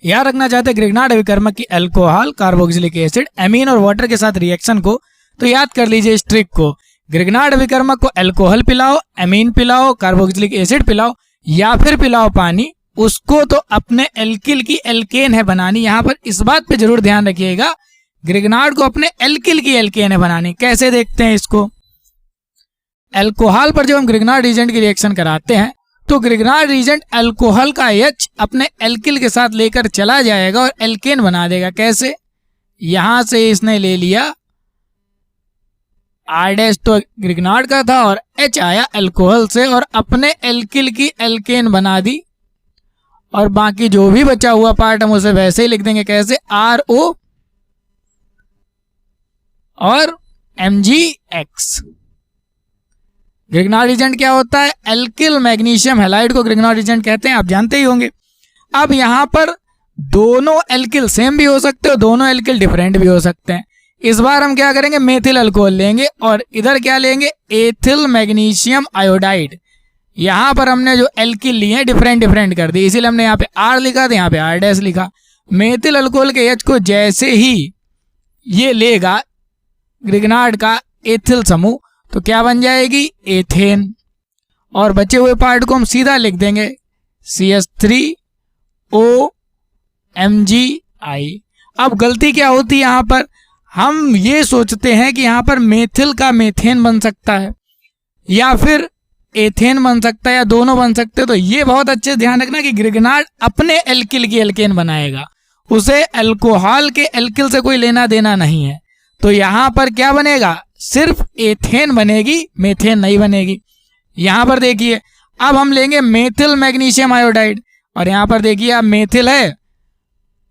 याद रखना चाहते हैं ग्रिग्नार्ड अभिकर्मक की अल्कोहल, कार्बोक्सिलिक एसिड, एमीन और वाटर के साथ रिएक्शन को, तो याद कर लीजिए इस ट्रिक को। ग्रिग्नार्ड अभिकर्मक को अल्कोहल पिलाओ, एमीन पिलाओ, कार्बोक्सिलिक एसिड पिलाओ या फिर पिलाओ पानी, उसको तो अपने एल्किल की एल्केन है बनानी। यहाँ पर इस बात पे जरूर ध्यान रखिएगा, ग्रिग्नार्ड को अपने एल्किल की एल्केन है बनानी। कैसे देखते हैं इसको, अल्कोहल पर जब हम ग्रिग्नार्ड रीजेंट की रिएक्शन कराते हैं तो ग्रिग्नार्ड रीजेंट अल्कोहल का H अपने एल्किल के साथ लेकर चला जाएगा और एल्केन बना देगा। कैसे, यहां से इसने ले लिया R- तो ग्रिग्नार्ड का था और H आया अल्कोहल से और अपने एल्किल की एल्केन बना दी, और बाकी जो भी बचा हुआ पार्ट हम उसे वैसे ही लिख देंगे। कैसे, RO और MgX। ग्रिग्नार्ड रीजेंट क्या होता है, एल्किल मैग्नीशियम हैलाइड को ग्रिग्नार्ड रीजेंट कहते हैं, आप जानते ही होंगे। अब यहां पर दोनों एल्किल सेम भी हो सकते हैं, दोनों एल्किल डिफरेंट भी हो सकते हैं। इस बार हम क्या करेंगे, मेथिल अल्कोहल लेंगे और इधर क्या लेंगे, एथिल मैग्नीशियम आयोडाइड। यहां पर हमने जो एल्किल लिए डिफरेंट डिफरेंट कर दी, इसीलिए हमने यहाँ पे R लिखा था, यहाँ पे R- लिखा। मेथिल अल्कोहल के H को जैसे ही ये लेगा ग्रिग्नार्ड का एथिल समूह, तो क्या बन जाएगी, एथेन। और बचे हुए पार्ट को हम सीधा लिख देंगे CH3O MgI। अब गलती क्या होती है, यहाँ पर हम ये सोचते हैं कि यहाँ पर मेथिल का मेथेन बन सकता है या फिर एथेन बन सकता है या दोनों बन सकते हैं। तो ये बहुत अच्छे से ध्यान रखना कि ग्रिग्नार्ड अपने एल्किल की एल्केन बनाएगा, उसे अल्कोहल के एल्किल से कोई लेना देना नहीं है। तो यहाँ पर क्या बनेगा, सिर्फ एथेन बनेगी, मेथेन नहीं बनेगी। यहां पर देखिए, अब हम लेंगे मेथिल मैग्नीशियम आयोडाइड और यहां पर देखिए अब मेथिल है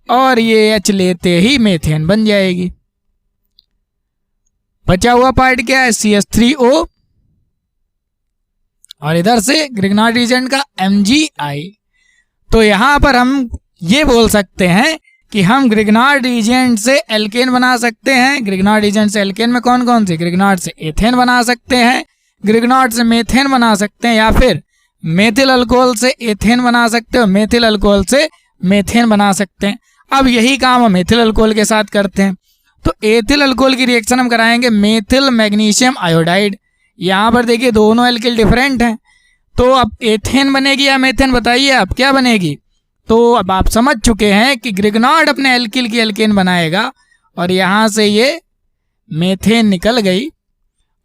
और ये H लेते ही मेथेन बन जाएगी। बचा हुआ पार्ट क्या है, CH3O और इधर से ग्रिग्नार्ड रीजेंट का MgI। तो यहां पर हम ये बोल सकते हैं कि हम ग्रिग्नार्ड रीजेंट से एल्केन बना सकते हैं। ग्रिग्नार्ड रीजेंट से एल्केन में कौन कौन सी, ग्रिग्नार्ड से एथेन बना सकते हैं, ग्रिग्नार्ड से मेथेन बना सकते हैं, या फिर मेथिल अल्कोहल से एथेन बना सकते हो, मेथिल अल्कोहल से मेथेन बना सकते हैं। अब यही काम हम एथिल अल्कोहल के साथ करते हैं। तो एथिल अल्कोहल की रिएक्शन हम कराएंगे मेथिल मैग्नीशियम आयोडाइड। यहाँ पर देखिए दोनों एल्किल डिफरेंट हैं, तो अब एथेन बनेगी या मेथेन, बताइए आप क्या बनेगी। तो अब आप समझ चुके हैं कि ग्रिग्नार्ड अपने एल्किल की एल्केन बनाएगा और यहाँ से ये मेथेन निकल गई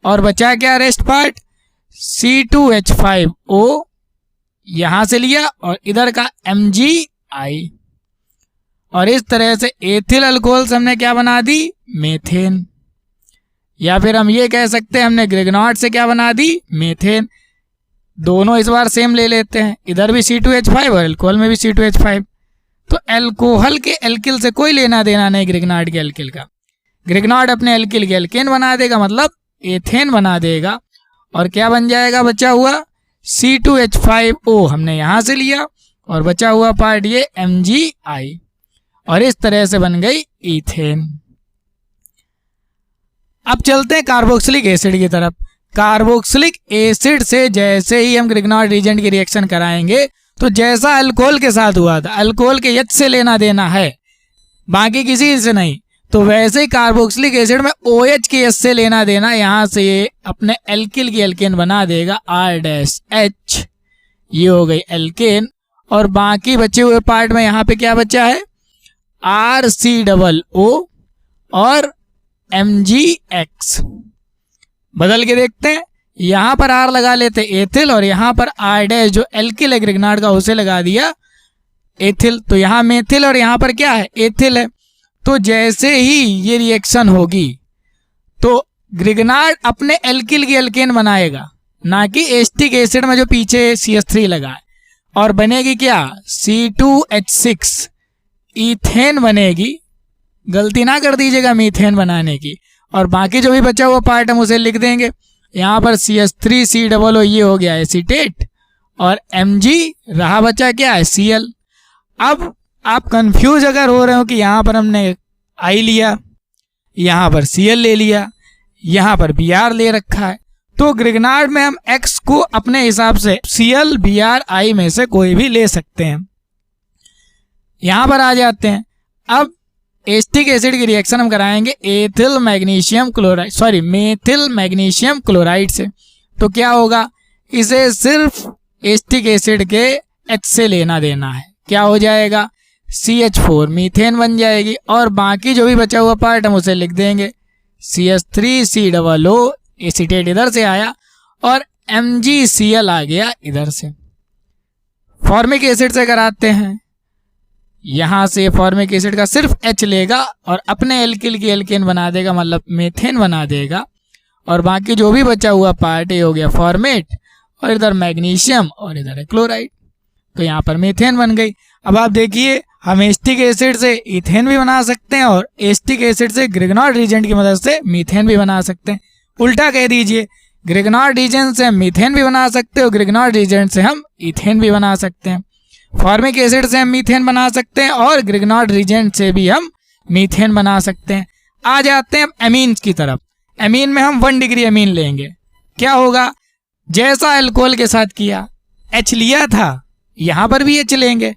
और बचा क्या रेस्ट पार्ट, C2H5O यहाँ से लिया और इधर का MgI, और इस तरह से एथिल अल्कोहल से हमने क्या बना दी, मेथेन। या फिर हम ये कह सकते हैं हमने ग्रिग्नार्ड से क्या बना दी, मेथेन। दोनों इस बार सेम ले लेते हैं, इधर भी C2H5 और अल्कोहल में भी C2H5। तो अल्कोहल के एल्किल से कोई लेना देना नहीं ग्रिग्नार्ड के एल्किल का। ग्रिग्नार्ड अपने एल्किल के एल्केन बना देगा, मतलब एथेन बना देगा, और क्या बन जाएगा बचा हुआ, C2H5O हमने यहां से लिया और बचा हुआ पार्ट ये MgI, और इस तरह से बन गई ईथेन। अब चलते हैं कार्बोक्सिलिक एसिड की तरफ। कार्बोक्सिलिक एसिड से जैसे ही हम ग्रिग्नार्ड रीजेंट की रिएक्शन कराएंगे तो जैसा अल्कोहल के साथ हुआ था, अल्कोहल के H से लेना देना है, बाकी किसी से नहीं, तो वैसे ही कार्बोक्सिलिक एसिड में OH के H से लेना देना, यहां से ये अपने एल्किल की एल्केन बना देगा R-H, ये हो गई एल्केन। और बाकी बचे हुए पार्ट में यहाँ पे क्या बचा है, RCOO और MgX। बदल के देखते हैं, यहां पर R लगा लेते एथिल और यहां पर R- जो एल्किल है ग्रिग्नार्ड का उसे लगा दिया एथिल। तो यहां मेथिल और यहां पर क्या है, एथिल है। तो जैसे ही ये रिएक्शन होगी तो ग्रिग्नार्ड अपने एल्किल की एल्केन बनाएगा, ना कि एस्टिक एसिड में जो पीछे CH3 लगा है, और बनेगी क्या, C2H6 ईथेन बनेगी। गलती ना कर दीजिएगा मीथेन बनाने की। और बाकी जो भी बचा हुआ पार्ट हम उसे लिख देंगे। यहाँ पर CH3COO ये हो गया एसीटेट, और Mg रहा बचा क्या है, Cl। अब आप कंफ्यूज अगर हो रहे हो कि यहाँ पर हमने I लिया, यहाँ पर Cl ले लिया, यहाँ पर Br ले रखा है, तो ग्रिग्नार्ड में हम X को अपने हिसाब से Cl, Br, I में से कोई भी ले सकते हैं। यहाँ पर आ जाते हैं। अब एसिटिक एसिड की रिएक्शन हम कराएंगे ethyl magnesium chloride, sorry methyl magnesium chloride से। तो क्या होगा, इसे सिर्फ एसिटिक एसिड के H से लेना देना है। क्या हो जाएगा, CH4 मीथेन बन जाएगी, और बाकी जो भी बचा हुआ पार्ट हम उसे लिख देंगे CH3COO, एसीटेट इधर से आया और MgCl आ गया इधर से। फॉर्मिक एसिड से कराते हैं, यहां से फॉर्मिक एसिड का सिर्फ H लेगा और अपने एल्किल की एल्केन बना देगा, मतलब मीथेन बना देगा, और बाकी जो भी बचा हुआ पार्ट ये हो गया फॉर्मेट, और इधर मैग्नीशियम और इधर है क्लोराइड। तो यहाँ पर मीथेन बन गई। अब आप देखिए, हम एसिटिक एसिड से इथेन भी बना सकते हैं और एसिटिक एसिड से ग्रिग्नॉर्ड रीजेंट की मदद से मीथेन भी बना सकते हैं। उल्टा कह दीजिए, ग्रिग्नॉर्ड रीजेंट से हम मीथेन भी बना सकते हो, ग्रिग्नॉर्ड रीजेंट से हम इथेन भी बना सकते हैं। फॉर्मिक एसिड से हम मीथेन बना सकते हैं और ग्रिग्नॉर्ड रीजेंट से भी हम मीथेन बना सकते हैं। आ जाते हैं अब एमीन्स की तरफ। एमीन में हम 1 डिग्री एमीन लेंगे। क्या होगा, जैसा अल्कोहल के साथ किया, H लिया था, यहाँ पर भी H लेंगे।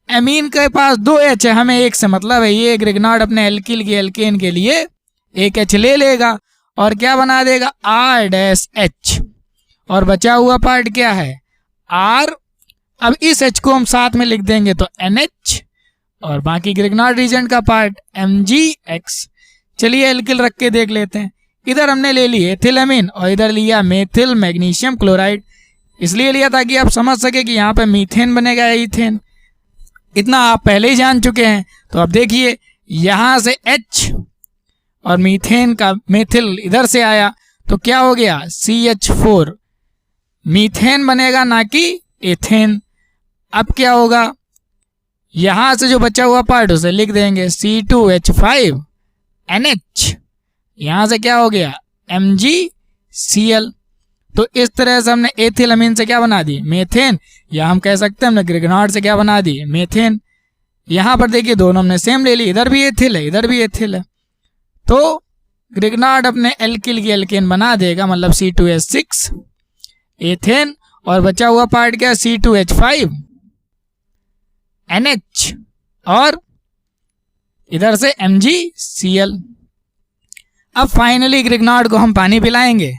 एमीन के पास 2 H है, हमें एक से मतलब है, ये ग्रिग्नॉर्ड अपने एल्किल की एल्केन के लिए एक H ले लेगा और क्या बना देगा, R-H, और बचा हुआ पार्ट क्या है, R। अब इस H को हम साथ में लिख देंगे तो NH, और बाकी ग्रिग्नॉर्ड रीजेंट का पार्ट MgX। चलिए एल्किल रख के देख लेते हैं। इधर हमने ले ली एथिल एमीन और इधर लिया मेथिल मैग्नीशियम क्लोराइड। इसलिए लिया ताकि आप समझ सके कि यहाँ पे मीथेन बनेगा या इथेन। इतना आप पहले ही जान चुके हैं। तो अब देखिए, यहाँ से H और मीथेन का मेथिल इधर से आया तो क्या हो गया, CH4 मीथेन बनेगा ना कि एथेन। अब क्या होगा, यहां से जो बचा हुआ पार्ट उसे लिख देंगे C2H5NH। यहां से क्या हो गया, MgCl। तो इस तरह से हमने एथिल अमीन से क्या बना दी, मेथेन, या हम कह सकते हैं हमने ग्रिग्नॉर्ड से क्या बना दी, मेथेन। यहां पर देखिए दोनों हमने सेम ले ली, इधर भी एथिल है इधर भी एथिल है। तो ग्रिग्नॉर्ड अपने एल्किल की एल्केन बना देगा, मतलब C2H6 एथेन, और बचा हुआ पार्ट क्या, C2H5NH, और इधर से MgCl। अब फाइनली ग्रिग्नॉर्ड को हम पानी पिलाएंगे।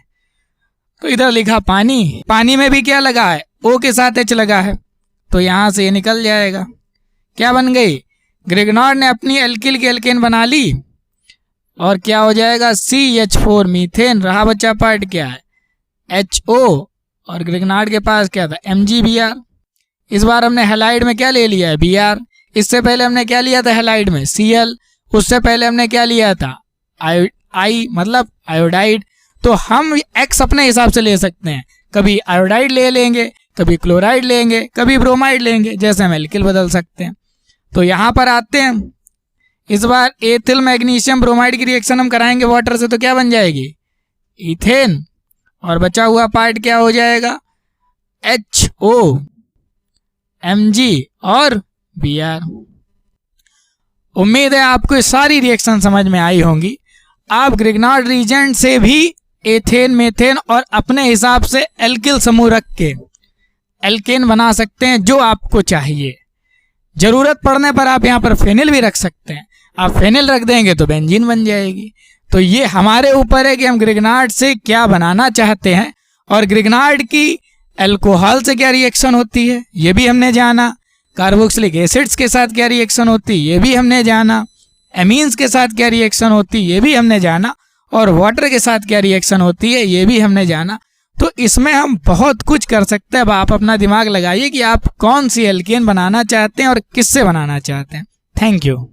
तो इधर लिखा पानी, पानी में भी क्या लगा है, O के साथ H लगा है, तो यहां से ये निकल जाएगा। क्या बन गई, ग्रिग्नॉर्ड ने अपनी एल्किल की एल्केन बना ली, और क्या हो जाएगा, CH4 मीथेन। रहा बच्चा पार्ट क्या है, HO, और ग्रिग्नॉर्ड के पास क्या था, MgBr। इस बार हमने हैलाइड में क्या ले लिया है, Br। इससे पहले हमने क्या लिया था हैलाइड में, Cl। उससे पहले हमने क्या लिया था, I मतलब आयोडाइड। तो हम X अपने हिसाब से ले सकते हैं, कभी आयोडाइड ले लेंगे, कभी क्लोराइड लेंगे, कभी ब्रोमाइड लेंगे, जैसे हम एल्किल बदल सकते हैं। तो यहाँ पर आते हैं, इस बार एथिल मैग्नीशियम ब्रोमाइड की रिएक्शन हम कराएंगे वाटर से, तो क्या बन जाएगी, इथेन, और बचा हुआ पार्ट क्या हो जाएगा, HO, Mg और Br। उम्मीद है आपको ये सारी रिएक्शन समझ में आई होंगी। आप ग्रिग्नॉर्ड रीजेंट से भी एथेन, मेथेन और अपने हिसाब से एल्किल समूह रख के एल्केन बना सकते हैं जो आपको चाहिए। जरूरत पड़ने पर आप यहाँ पर फेनिल भी रख सकते हैं। आप फेनिल रख देंगे तो बेंजीन बन जाएगी। तो ये हमारे ऊपर है कि हम ग्रिग्नॉर्ड से क्या बनाना चाहते हैं, और ग्रिग्नॉर्ड की अल्कोहल से क्या रिएक्शन होती है ये भी हमने जाना, कार्बोक्सिलिक एसिड्स के साथ क्या रिएक्शन होती है ये भी हमने जाना, एमीन्स के साथ क्या रिएक्शन होती है ये भी हमने जाना, और वाटर के साथ क्या रिएक्शन होती है ये भी हमने जाना। तो इसमें हम बहुत कुछ कर सकते हैं। अब आप अपना दिमाग लगाइए कि आप कौन सी एल्केन बनाना चाहते हैं और किससे बनाना चाहते हैं। Thank you.